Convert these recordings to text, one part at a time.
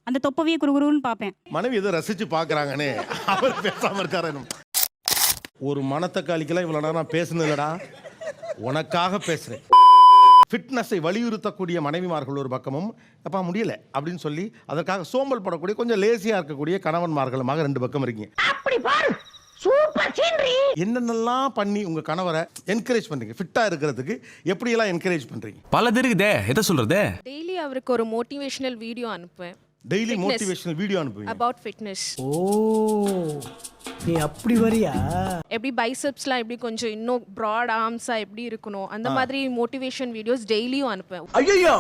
அந்த தொப்பவே குறுகுறுன்னு பார்ப்பேன். மனைவி ஏதோ ரசிச்சு பாக்குறாங்கன்னு அவர் பேசாம இருக்காரு. ஒரு மனத்தக்காளிக்கெல்லாம் இவ்வளவு நேரம் நான் பேசுனதுலடா, உனக்காக பேசுறேன். ஃபிட்னஸை வலியுறுத்தக்கூடிய மனைவிமார்கள் ஒரு பக்கமும், அப்பா முடியல அப்படின்னு சொல்லி அதற்காக சோம்பல் படக்கூடிய கொஞ்சம் லேசியா இருக்கக்கூடிய கணவன்மார்களுமாக ரெண்டு பக்கம் இருக்கீங்க. என்னென்னலாம் பண்ணி உங்க கணவரை என்கரேஜ் பண்றீங்க? ஃபிட்டா இருக்கிறதுக்கு எப்படி எல்லாம் என்கரேஜ் பண்றீங்க? பல இருக்குதே, எதை சொல்றது? டெய்லி அவருக்கு ஒரு மோட்டிவேஷனல் வீடியோ அனுப்புவேன். டெய்லி மோட்டிவேஷனல் வீடியோ அனுப்புவீங்க அபவுட் ஃபிட்னஸ். ஓ, நீ அப்படி வரியா? எப்படி பைசெப்ஸ்லாம் எப்படி கொஞ்சம் இன்னும் ப்ராட் ஆர்ம்ஸா எப்படி இருக்கணும் அந்த மாதிரி மோட்டிவேஷன் வீடியோஸ் டெய்லியும் அனுப்புவேன். ஐயோ,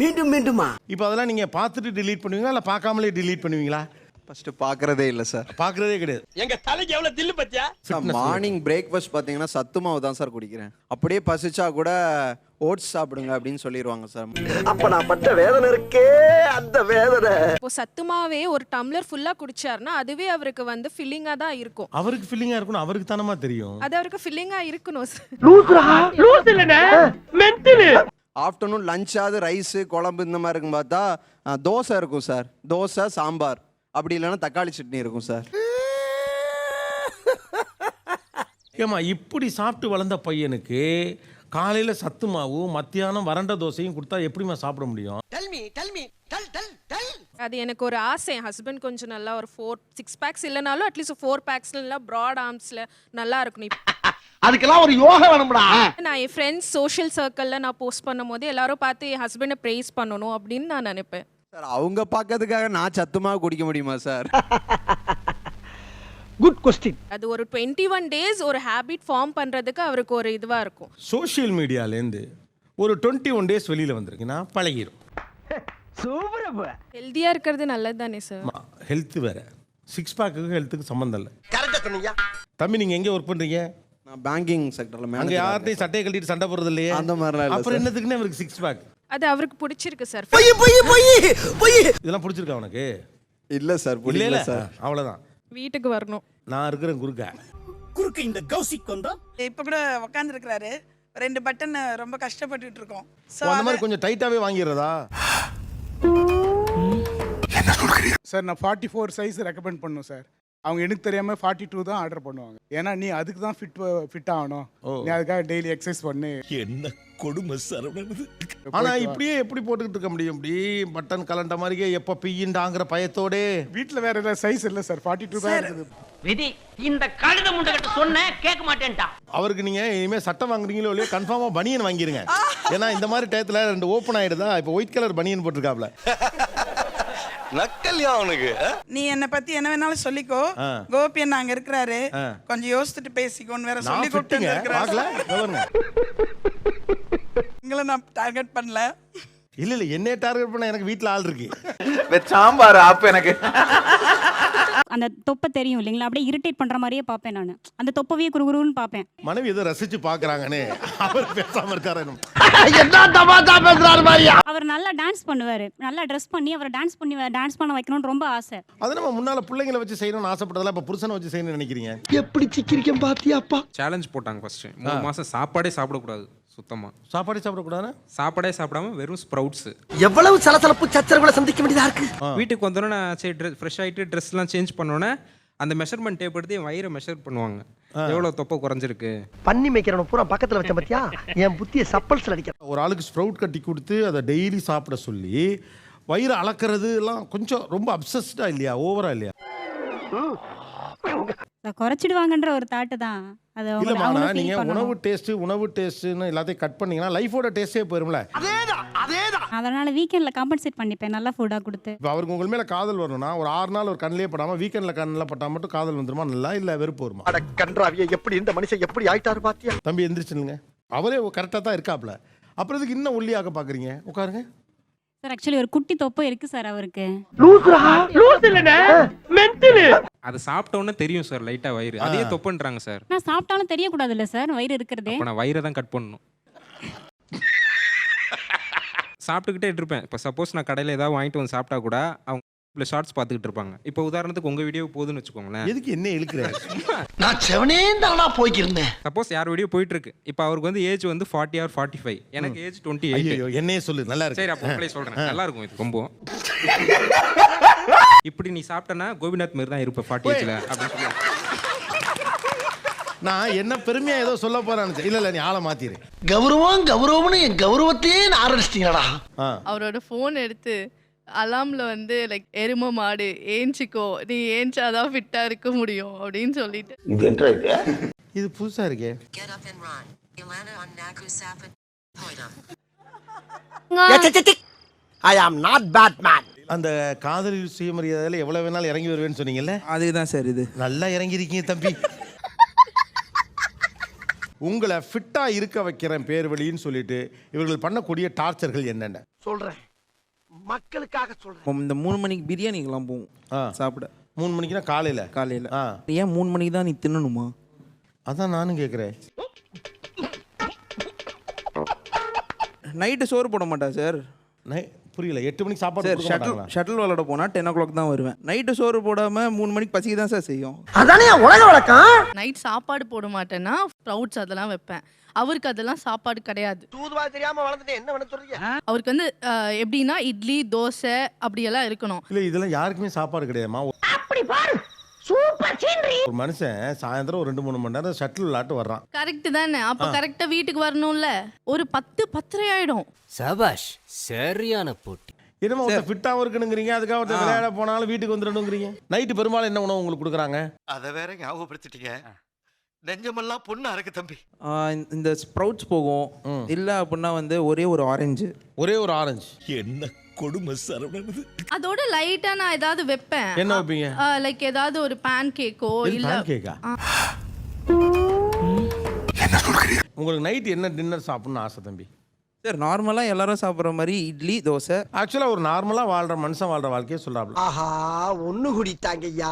மீண்டும் மீண்டுமா? இப்போ அதெல்லாம் நீங்க பார்த்துட்டு delete பண்ணுவீங்களா இல்ல பார்க்காமலே delete பண்ணுவீங்களா? ஃபர்ஸ்ட் பார்க்கறதே இல்லை சார். பார்க்கறதே கிடையாது. எங்க தலைக்கு எவ்வளவு தில்லு பத்தியா? மார்னிங் பிரேக்ஃபாஸ்ட் பார்த்தீங்கன்னா சத்து மாவு தான் சார் குடிக்கிறேன். அப்படியே பசிச்சா கூட ஓட்ஸ் சாப்பிடுங்க அப்படின்னு சொல்லிடுவாங்க சார். அப்ப நான் பட்ட வேதனை இருக்கே, அந்த வேதனை. இப்போ சத்துமாவே ஒரு டம்ளர் ஃபுல்லா குடிச்சாருன்னா அதுவே அவருக்கு வந்து ஃபில்லிங்கா தான் இருக்கும். அவருக்கு ஃபீலிங்கா இருக்கணும், அவருக்கு தானமா தெரியும். அது அவருக்கு ஃபில்லிங்கா இருக்கணும். ஆஃப்டர்நூன் லஞ்சாவது ரைஸு குழம்பு இந்த மாதிரி இருக்கும் பார்த்தா தோசை இருக்கும் சார். தோசை சாம்பார், அப்படி இல்லைன்னா தக்காளி சட்னி இருக்கும் சார். ஏமா இப்படி சாப்பிட்டு வளர்ந்த பையனுக்கு காலையில சத்து மாவு, மத்தியானம் வறண்ட தோசையும் கொடுத்தா எப்படிமா சாப்பிட முடியும்? அது எனக்கு ஒரு ஆசை. என் ஹஸ்பண்ட் கொஞ்சம் நல்லா ஒரு 4-6 பேக்ஸ் இல்லைனாலும் அட்லீஸ்ட் 4 பேக்ஸ்ல ப்ராட் ஆர்ம்ஸ்ல நல்லா இருக்கணும். அதுக்கெல்லாம் ஒரு யோகா வேணும்டா. நான் என் ஃப்ரெண்ட்ஸ் சோஷியல் சர்க்கிள்ல நான் போஸ்ட் பண்ணும்போது எல்லாரும் பார்த்து என் ஹஸ்பண்டை ப்ரைஸ் பண்ணணும் அப்படின்னு நான் நினைப்பேன். சார் அவங்க பார்க்கறதுக்காக நான் சத்துமாக குடிக்க முடியுமா சார்? Good question. அது ஒரு 21 டேஸ் ஒரு ஹேபிட் ஃபார்ம் பண்றதுக்கு அவருக்கு ஒரு இதுவா இருக்கும். சோஷியல் மீடியாலேருந்து ஒரு 21 டேஸ் வெளியில் வந்திருக்குன்னா பழகிடும். சூப்பர். ஹெல்தியா இருக்கிறது நல்லது தானே சார்? ஹெல்த் வேற, 6 பேக்குக்கும் ஹெல்த்துக்கு சம்மந்தம் இல்லை. கரெக்டா சொன்னீங்க. தம்பி நீங்கள் எங்கே ஒர்க் பண்ணுறீங்க? நான் பேங்கிங் செக்டரில் அங்கே யார்ட்டையும் சட்டையை கட்டிட்டு சண்டை போடுறது இல்லையே? அந்த மாதிரிலாம் இல்லை. அப்புறம் என்னத்துக்குன்னு அவருக்கு 6 பேக்? அது அவருக்கு பிடிச்சிருக்கு சார். இதெல்லாம் பிடிச்சிருக்கா உனக்கு? இல்லை சார், இல்லை புரியல இல்லை சார். அவ்வளோதான். வீட்டுக்கு வரணும். நான் இருக்கிறேன் குறுக்க. குறுக்கு இந்த கௌசிக் வந்தா இப்போ கூட உட்கார்ந்து இருக்கிறாரு. 2 பட்டன் ரொம்ப கஷ்டப்பட்டுட்டு இருக்கோம். அந்த மாதிரி கொஞ்சம் டைட்டாவே வாங்கிடுறதா? சார் நான் 44 சைஸ் ரெக்கமெண்ட் பண்ணும் சார். அவங்க எனக்கு தெரியாம 42 தான் ஆர்டர் பண்ணுவாங்க. ஏன்னா நீ அதுக்கு தான் ஃபிட் ஆகணும், நீ அதுக்காக டெய்லி எக்ஸசைஸ் பண்ணு. என்ன கொடுமை சரவணன். ஆனா இப்படியே எப்படி போட்டுக்கிட்டு இருக்க முடியும்? இப்படி பட்டன் கலண்ட மாதிரியே எப்ப பிய்யின்டாங்கிற பயத்தோட. வீட்டில் வேற ஏதாவது சைஸ் இல்லை சார், 42 தான் இருக்குது. விதி இந்த கழுத முண்டகிட்ட சொன்ன கேட்க மாட்டேன்டா. அவருக்கு நீங்க இனிமே சட்டை வாங்குறீங்களோ இல்லையோ கன்ஃபார்மா பனியன் வாங்கிருங்க. ஏன்னா இந்த மாதிரி டயத்துல 2 ஓப்பன் ஆயிடுதா. இப்போ ஒயிட் கலர் பனியன் போட்டிருக்காப்ல. நக்கல்யா அவனுக்கு. நீ என்ன பத்தி என்ன வேணாலும் சொல்லிக்கோ. கோபி அண்ணா அங்க இருக்கிறாரு, கொஞ்சம் யோசிச்சுட்டு பேசிக்கோன்னு வேற சொல்லி கூப்பிட்டு இருக்கிறாரு. உங்களை நான் டார்கெட் பண்ணல. இல்ல இல்ல, என்ன டார்கெட் பண்ண? எனக்கு வீட்டுல ஆள் இருக்கு. சாம்பார் ஆப்பு எனக்கு. அந்த தொப்பை தெரியும் இல்லைங்களா, அப்படியே இரிட்டேட் பண்ற மாதிரியே பார்ப்பேன் நான். அந்த தொப்பவே குறுகுறுன்னு பார்ப்பேன். மனைவி ஏதோ ரசிச்சு பாக்குறாங்கன்னு அவர் பேசாம இருக்காரு. என்ன தமாஷா பேசுறாரு பாரியா? அவர் நல்லா டான்ஸ் பண்ணுவாரு. நல்லா ட்ரெஸ் பண்ணி அவரை டான்ஸ் பண்ண வைக்கணும்னு ரொம்ப ஆசை. அது நம்ம முன்னால பிள்ளைங்களை வச்சு செய்யணும்னு ஆசைப்பட்டதெல்லாம் இப்ப புருஷனை வச்சு செய்யணும்னு நினைக்கிறீங்க? எப்படி சிக்கிரிக்கம் பாத்தியாப்பா? சேலஞ்ச் போட்டாங்க ஃபர்ஸ்ட் 3 மாசம் சாப்பாடே சாப்பிடக்கூடாது. சுத்தமா சாப்பாடே சாப்பிடக்கூடாது. சாப்பாடே சாப்பிடாம வெறும் ஸ்ப்ரவுட்ஸ். எவ்வளவு சலசலப்பு சச்சரவுகளை சந்திக்க வேண்டியதா இருக்கு. வீட்டுக்கு வந்தோடனே சரி ஃப்ரெஷ் ஆகிட்டு ட்ரெஸ்லாம் சேஞ்ச் பண்ணோன்னே அந்த மெஷர்மெண்ட் டேப் எடுத்து என் வயிறை மெஷர் பண்ணுவாங்க. எவ்வளோ தொப்பை குறைஞ்சிருக்கு. பண்ணி மேய்க்கிறவன பூரா பக்கத்துல வச்ச பத்தியா? என் புத்திய சப்பல்ஸ்ல அடிக்க. ஒரு ஆளுக்கு ஸ்ப்ரவுட் கட்டி கொடுத்து அதை டெய்லி சாப்பிட சொல்லி வயிறு அளக்கிறது எல்லாம் கொஞ்சம் ரொம்ப அப்சஸ்டா இல்லையா? ஓவரா இல்லையா? குறைச்சிடுவாங்கன்ற ஒரு தாட்டு தான். அது இல்லம்மா, நீங்க உணவு டேஸ்ட்னு எல்லாத்தையும் கட் பண்ணீங்கன்னா லைஃபோட டேஸ்டே போயிரும்ல. அதனால வீக்கெண்ட்ல காம்பன்சேட் பண்ணிப்பேன் நல்ல ஃபுட்டா கொடுத்து. இப்போ அவருக்கு உங்க மேல காதல் வரணும்னா ஒரு 6 நாள் ஒரு கண்ணிலே படாம வீக்கெண்ட்ல கண்ணில் பட்டா மட்டும் காதல் வந்துருமா? நல்லா இல்ல வெறுப்பு வருமா? அட கன்றாவிய, எப்படி இந்த மனுஷன் எப்படி ஆயிட்டாரு பாத்தியா? தம்பி எந்திரிச்சுங்க. அவரே கரெக்டாக தான் இருக்காப்ல. அப்புறம் இதுக்கு இன்னும் ஒல்லியாக பாக்குறீங்க? உட்காருங்க சார். ஆக்சுவலி ஒரு குட்டி தொப்பை இருக்கு சார் அவருக்கு. அது சாப்பிட்ட உடனே தெரியும் சார் லைட்டா வயிறு. அதே தொப்புன்றாங்க சார். நான் சாப்பிட்டாலும் தெரியக்கூடாது இல்ல சார் வயிறு இருக்கிறதே. அப்ப நான் வயிறை தான் கட் பண்ணணும். சாப்பிட்டுக்கிட்டே இருப்பேன். இப்போ சப்போஸ் நான் கடையில் ஏதாவது வாங்கிட்டு வந்து சாப்பிட்டா கூட அவங்க ஷார்ட்ஸ் பார்த்துக்கிட்டு இருப்பாங்க. இப்போ உதாரணத்துக்கு உங்க வீடியோ போகுதுன்னு வச்சுக்கோங்களேன். எதுக்கு என்ன இழுக்கிறேன்? நான் செவனேந்தானா போய்க்கிருந்தேன். சப்போஸ் யார் வீடியோ போயிட்டு இருக்கு. இப்போ அவருக்கு வந்து ஏஜ் வந்து 40 or 45, எனக்கு ஏஜ் 28. என்னையே சொல்லு, நல்லா இருக்கு. சரி அப்போ உங்களே சொல்றேன், நல்லா இருக்கும் இது ரொம்ப. இப்படி நீ சாப்பிட்டனா கோபிநாத் மாதிரி தான் இருப்ப 40 ஏஜ்ல அப்படின்னு சொல்லி. நான் என்ன பெருமையா ஏதோ சொல்ல போறேன்னு இல்ல நீ ஆளை மாத்திரு. கௌரவம்னு என் கௌரவத்தையே ஆரம்பிச்சிட்டீங்களா? அவரோட ஃபோன் எடுத்து அலார்ம்ல வந்து லைக் எரும மாடு ஏஞ்சிக்கோ, நீ ஏஞ்சாதான் ஃபிட்டா இருக்க முடியும் அப்படின்னு சொல்லிட்டு. இது புதுசா இருக்கே. I am not Batman. அந்த காதல் சுயமரியாதையில எவ்வளவு வேணாலும் இறங்கி வருவேன்னு சொன்னீங்கல்ல, அதுதான் சார் இது. நல்லா இறங்கி இருக்கீங்க தம்பி. உங்களை ஃபிட்டா இருக்க வைக்கிறேன் பேர் வழின்னு சொல்லிட்டு இவர்கள் பண்ணக்கூடிய டார்ச்சர்கள் என்னென்ன சொல்றேன், மக்களுக்காக சொல்றேன். இந்த 3 மணிக்கு பிரியாணிக்கெல்லாம் போவோம் சாப்பிட. 3 மணிக்குனா காலையில ஏன் 3 மணிக்கு தான் நீ தின்னணுமா? அதான் நானும் கேட்குறேன். நைட்டு சோறு போட மாட்டா சார். புரியல. 8 மணிக்கு சாப்பாடு ஷட்டில் விளையாட போனா 10 o'clock தான் வருவேன். நைட்டு சோறு போடாம 3 மணிக்கு பசிக்கு தான் சார் செய்யும். அதானே உலக வழக்கம். நைட் சாப்பாடு போட மாட்டேன்னா ஸ்ப்ரவுட்ஸ் அதெல்லாம் வைப்பேன். அவருக்கு அதெல்லாம் சாப்பாடு கிடையாது. தூதுவா தெரியாம வளர்ந்துட்டு என்ன பண்ண சொல்றீங்க? அவருக்கு வந்து எப்படின்னா இட்லி தோசை அப்படியெல்லாம் இருக்கணும். இல்ல இதெல்லாம் யாருக்குமே சாப்பாடு கிடையாதுமா. அப்படி பாரு, சூப்பர் சீனரி. ஒரு மனுஷன் சாயந்தரம் ஒரு 2-3 மணி நேரம் ஷட்டில் விளையாட்டு வர்றான். கரெக்ட் தானே? அப்ப கரெக்டா வீட்டுக்கு வரணும்ல. ஒரு 10-10:30 ஆயிடும். சபாஷ், சரியான போட்டி. என்னமா ஒருத்தர் ஃபிட்டாகவும் இருக்கணுங்கிறீங்க, அதுக்காக ஒருத்தர் விளையாட போனாலும் வீட்டுக்கு வந்துடணுங்கிறீங்க. நைட்டு பெரும்பாலும் என்ன உணவு உங்களுக்கு கொடுக்குறாங்க? அதை வேற ஞாபகப்படுத்திட்டீங்க. நெஞ்சமெல்லாம் பொண்ணா இருக்கு தம்பி. இந்த ஸ்ப்ரவுட்ஸ் போகும். இல்ல அப்படின்னா வந்து ஒரே ஒரு ஆரஞ்சு. என்ன கொடுமை சரவணன். அதோட லைட்டா நான் ஏதாவது வைப்பேன். என்ன வைப்பீங்க? லைக் ஏதாவது ஒரு பேன் கேக்கோ இல்ல கேக்கா. உங்களுக்கு நைட் என்ன டின்னர் சாப்பிடணும்னு ஆசை தம்பி? சார் நார்மலா எல்லாரும் சாப்பிட்ற மாதிரி இட்லி தோசை. ஆக்சுவலா ஒரு நார்மலா வாழ்ற மனுஷன் வாழ்ற வாழ்க்கையை சொல்றாப்ல. ஆஹா, ஒண்ணு குடித்தாங்கய்யா.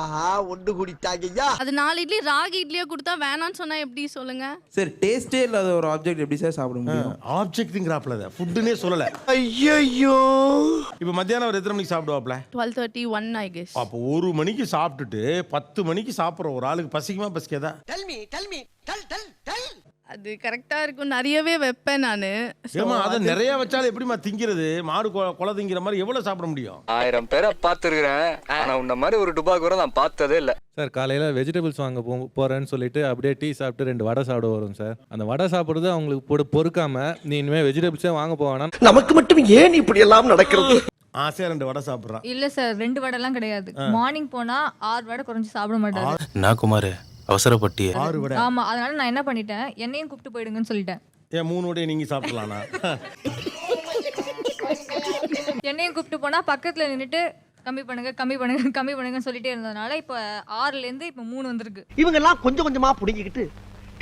அது 4 இட்லி ராகி இட்லியா கொடுத்தா வேணான்னு சொன்னா எப்படி சொல்லுங்க? சார் டேஸ்டே இல்லாத ஒரு ஆப்ஜெக்ட் எப்படி சார் சாப்பிட முடியும்? ஆப்ஜெக்ட்ங்கறாப்ல அத ஃபுட்னே சொல்லல. ஐயோ. இப்போ மத்தியானம் ஒரு எத்தனை மணிக்கு சாப்பிடுவாப்ல? 12:30 1 I guess. அப்போ 1 மணிக்கு சாப்பிட்டுட்டு 10 மணிக்கு சாப்பிடுற ஒரு ஆளுக்கு பசிக்குமா பசிக்காதா? Tell me. அது கரெக்டா இருக்கும். நிறையவே வைப்பேன் நானு. ஏமா அத நிறைய வச்சாலும் எப்படிமா திங்கிறது? மாடு கொலை திங்கிற மாதிரி எவ்வளவு சாப்பிட முடியும்? 1000 பேரை பார்த்துருக்கிறேன். ஆனா உன்ன மாதிரி ஒரு டுபாக்கு கூட நான் பார்த்ததே இல்லை. சார் காலையில் வெஜிடபிள்ஸ் வாங்க போகிறேன்னு சொல்லிட்டு அப்படியே டீ சாப்பிட்டு 2 வடை சாப்பிட வரும் சார். அந்த வடை சாப்பிட்றது அவங்களுக்கு பொறுக்காம நீ இனிமேல் வெஜிடபிள்ஸே வாங்க போவானா? நமக்கு மட்டும் ஏன் இப்படி எல்லாம் நடக்கிறது? ஆசையா 2 வடை சாப்பிட்றான். இல்ல சார் 2 வடைலாம் கிடையாது. மார்னிங் போனா 6 வடை குறைஞ்சு சாப்பிட மாட்டாரு. நான் குமார் அவசரப்பட்டி 6 வடை. ஆமா, அதனால நான் என்ன பண்ணிட்டேன், என்னையும் கூப்பிட்டு போயிடுங்கன்னு சொல்லிட்டேன். ஏன் 3 வடையை நீங்க சாப்பிடலாம்னா? என்னையும் கூப்பிட்டு போனா பக்கத்துல நின்னுட்டு கம்மி பண்ணுங்கன்னு சொல்லிட்டே இருந்ததுனால இப்ப 6ல இருந்து இப்ப 3 வந்திருக்கு. இவங்க எல்லாம் கொஞ்சம் கொஞ்சமா புடிங்கிட்டு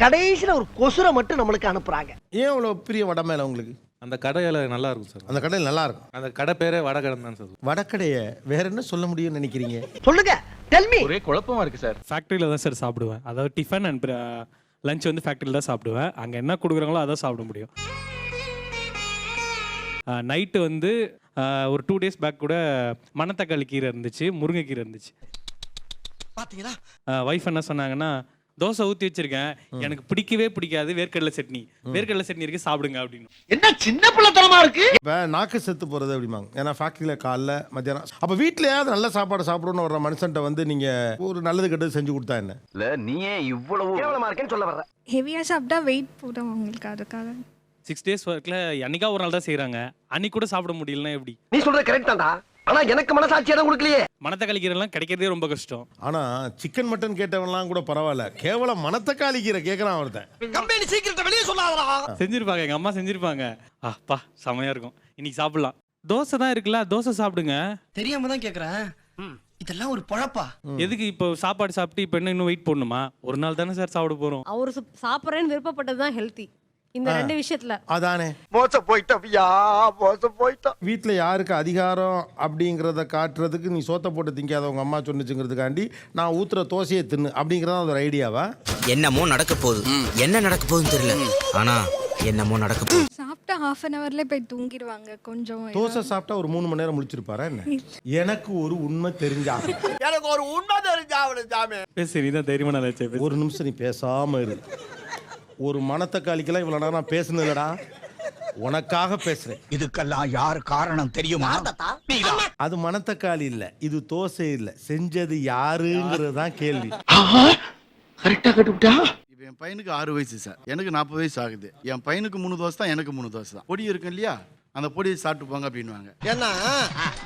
கடைசியில ஒரு கொசுரை மட்டும் நம்மளுக்கு அனுப்புறாங்க. ஏன் இவ்வளவு பிரிய வடை மேல உங்களுக்கு? அந்த கடையில் நல்லா இருக்கும் சார். அந்த கடையில் நல்லா இருக்கும். அந்த கடை பேரே வடகடை தான் சார். வடக்கடையை வேற என்ன சொல்ல முடியும்னு நினைக்கிறீங்க? சொல்லுங்க, tell me. ஒரே குழப்பமா இருக்கு சார். ஃபேக்ட்ரியில் தான் சார் சாப்பிடுவேன். அதாவது டிஃபன் அண்ட் லஞ்ச் வந்து ஃபேக்ட்ரியில் தான் சாப்பிடுவேன். அங்கே என்ன கொடுக்குறாங்களோ அதான் சாப்பிட முடியும். நைட்டு வந்து ஒரு 2 days பேக் கூட மணத்தக்காளி கீரை இருந்துச்சு, முருங்கைக்கீரை இருந்துச்சு. பாத்தீங்களா? வைஃப் என்ன சொன்னாங்கன்னா, தோசை ஊற்றி வச்சிருக்கேன், எனக்கு பிடிக்கவே பிடிக்காது வேர்க்கடலை சட்னி இருக்கு சாப்பிடுங்க அப்படின்னு. என்ன சின்ன பிள்ளைத்தனமா இருக்கு. இப்போ நாக்கு செத்து போகிறது அப்படிமாங்க. ஏன்னா ஃபேக்ட்ரியில் காலைல மத்தியானம். அப்போ வீட்டிலையாவது நல்ல சாப்பாடு சாப்பிடணும்னு வர்ற மனுஷன்ட்ட வந்து நீங்கள் ஒரு நல்லது கெட்டது செஞ்சு கொடுத்தா என்ன? இல்ல நீ ஏன் இவ்வளவு கேவலமா இருக்கேன்னு சொல்ல வர்ற? ஹெவியா சாப்பிட்டா வெயிட் போடும் உங்களுக்கு. அதுக்காக 6 days ஒர்க்கில் அன்னைக்கா ஒரு நாள் தான் செய்கிறாங்க, அன்னைக்கு கூட சாப்பிட முடியலன்னா எப்படி? நீ சொல்றது கரெக்ட் தான்டா. ஆனா எனக்கு மனசாட்சி இடம் கொடுக்கலையே. மணத்தக்காளி கீரைலாம் கிடைக்கிறதே ரொம்ப கஷ்டம். ஆனால் சிக்கன் மட்டன் கேட்டவன்லாம் கூட பரவாயில்ல, கேவலம் மணத்தக்காளி கீரை கேட்குறான் ஒருத்தன். கம்பெனி சீக்கிரத்தை வெளியே சொல்லாதடா. செஞ்சிருப்பாங்க, எங்கள் அம்மா செஞ்சிருப்பாங்க. அப்பா செமையாக இருக்கும், இன்னைக்கு சாப்பிடலாம். தோசை தான் இருக்குல்ல, தோசை சாப்பிடுங்க. தெரியாம தான் கேக்குறேன். இதெல்லாம் ஒரு பொழப்பா? எதுக்கு இப்போ சாப்பாடு சாப்பிட்டு இப்போ இன்னும் வெயிட் போடணுமா? ஒரு நாள் தானே சார் சாப்பிட போகிறோம். அவர் சாப்பிட்றேன்னு விருப்பப்பட்டது தான் ஹெல்த்தி இந்த 2 விஷயத்துல. அதானே மோசம் போயிட்டோம். வீட்டில் யாருக்கு அதிகாரம் அப்படிங்கிறத காட்டுறதுக்கு நீ சோத்தை போட்டு திங்காத உங்கள் அம்மா சொன்னிச்சுங்கிறதுக்காண்டி நான் ஊத்துற தோசையை தின்னு அப்படிங்கிறதா ஒரு ஐடியாவா? என்னமோ நடக்க போகுது, என்ன நடக்க போகுதுன்னு தெரியல, ஆனா என்னமோ நடக்க போகுது. சாப்பிட்டா 1/2 hourல போய் தூங்கிடுவாங்க. கொஞ்சம் தோசை சாப்பிட்டா ஒரு 3 மணி நேரம் முழிச்சிருப்பாரா என்ன? எனக்கு ஒரு உண்மை தெரிஞ்சா சரி தான் தைரியமா நல்லா வச்சேன். ஒரு நிமிஷம் நீ பேசாம இரு. ஒரு மணத்தக்காளிக்கெல்லாம் இவ்வளோ நேரம் நான் பேசுனதுலடா. உனக்காக பேசுறேன். இதுக்கெல்லாம் யார் காரணம் தெரியுமா? அது மணத்தக்காளி இல்ல, இது தோசை இல்ல, செஞ்சது யாருங்கிறது தான் கேள்வி. கரெக்டா கட்டுவிட்டா. இப்போ என் பையனுக்கு 6 வயசு சார், எனக்கு 40 வயசு ஆகுது. என் பையனுக்கு 3 தோசை தான், எனக்கு 3 தோசை தான். பொடி இருக்கும் இல்லையா, அந்த பொடியை சாப்பிட்டு போங்க அப்படின்வாங்க. ஏன்னா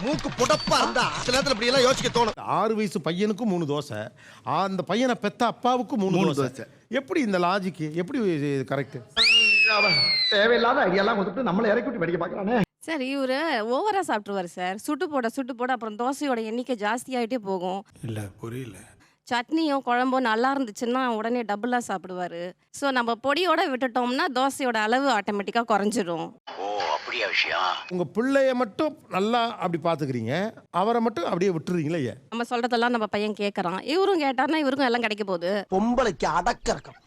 மூக்கு புடப்பா இருந்தா சில நேரத்துல இப்படி எல்லாம் யோசிக்க தோணும். 6 வயசு பையனுக்கும் 3 தோசை, அந்த பையனை பெத்த அப்பாவுக்கும் 3 தோசை. எப்படி இந்த லாஜிக் எப்படி கரெக்ட்? தேவையில்லாத ஐடியாலாம் கொடுத்துட்டு நம்மளை இறக்கி விட்டு படிக்க பார்க்கறானே. சார் இவரு ஓவரா சாப்பிட்டுருவாரு சார். சுட்டு போட அப்புறம் தோசையோட எண்ணிக்கை ஜாஸ்தியாயிட்டே போகும். இல்ல புரியல. சட்னியும் குழம்பும் நல்லா இருந்துச்சுன்னா உடனே டபுளாக சாப்பிடுவாரு. ஸோ நம்ம பொடியோட விட்டுட்டோம்னா தோசையோட அளவு ஆட்டோமேட்டிக்காக குறைஞ்சிரும். ஓ அப்படியா விஷயம்? உங்க பிள்ளைய மட்டும் நல்லா அப்படி பாத்துக்கிறீங்க, அவரை மட்டும் அப்படியே விட்டுறீங்களே ஏன்? நம்ம சொல்றதெல்லாம் நம்ம பையன் கேட்கறான், இவரும் கேட்டார்னா இவருக்கும் எல்லாம் கிடைக்க போகுது. பொம்பளைக்கு அடக்க இருக்கும்,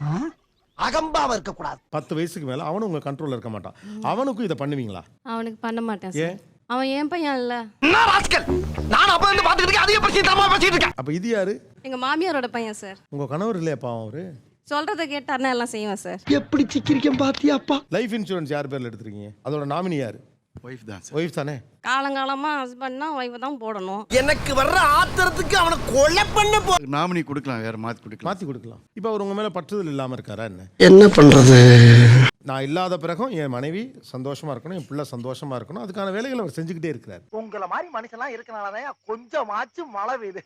அகம்பாவ இருக்க கூடாது. 10 வயசுக்கு மேல அவனும் உங்க கண்ட்ரோல்ல இருக்க மாட்டான். அவனுக்கும் இதை பண்ணுவீங்களா? அவனுக்கு பண்ண மாட்டேன் சார். அவன் என் பையன் இல்ல. நான் அப்ப இருந்து பாத்துக்கிட்டு அதிக பேசிட்டு இருக்கேன். அப்ப இது யாரு? எங்க மாமியாரோட பையன் சார். உங்க கணவர் இல்லையாப்பா அவரு? சொல்றத கேட்டார்னா எல்லாம் செய்வேன் சார். எப்படி சிக்கிரிக்கம் பாத்தியாப்பா? லைஃப் இன்சூரன்ஸ் யார் பேர்ல எடுத்துருக்கீங்க? அதோட நாமினி யாரு? ஒய்ஃப் தான் சார். ஒய்ஃப் தானே? காலங்காலமா ஹஸ்பண்ட்னா ஒய்ஃப் தான் போடணும். எனக்கு வர்ற ஆத்திரத்துக்கு அவனை கொலை பண்ண போ. நாமினி கொடுக்கலாம், வேற மாத்தி கொடுக்கலாம். இப்போ அவர் உங்க மேல பற்றுதல் இல்லாம இருக்காரா என்ன? என்ன பண்றது? நான் இல்லாத பிறகும் என் மனைவி சந்தோஷமா இருக்கணும், என் பிள்ளை சந்தோஷமா இருக்கணும், அதுக்கான வேலைகளை அவர் செஞ்சுக்கிட்டே இருக்கிறார். உங்களை மாதிரி மனுஷன்லாம் இருக்கனாலதான் கொஞ்சமாச்சும் மழை பெய்யுது.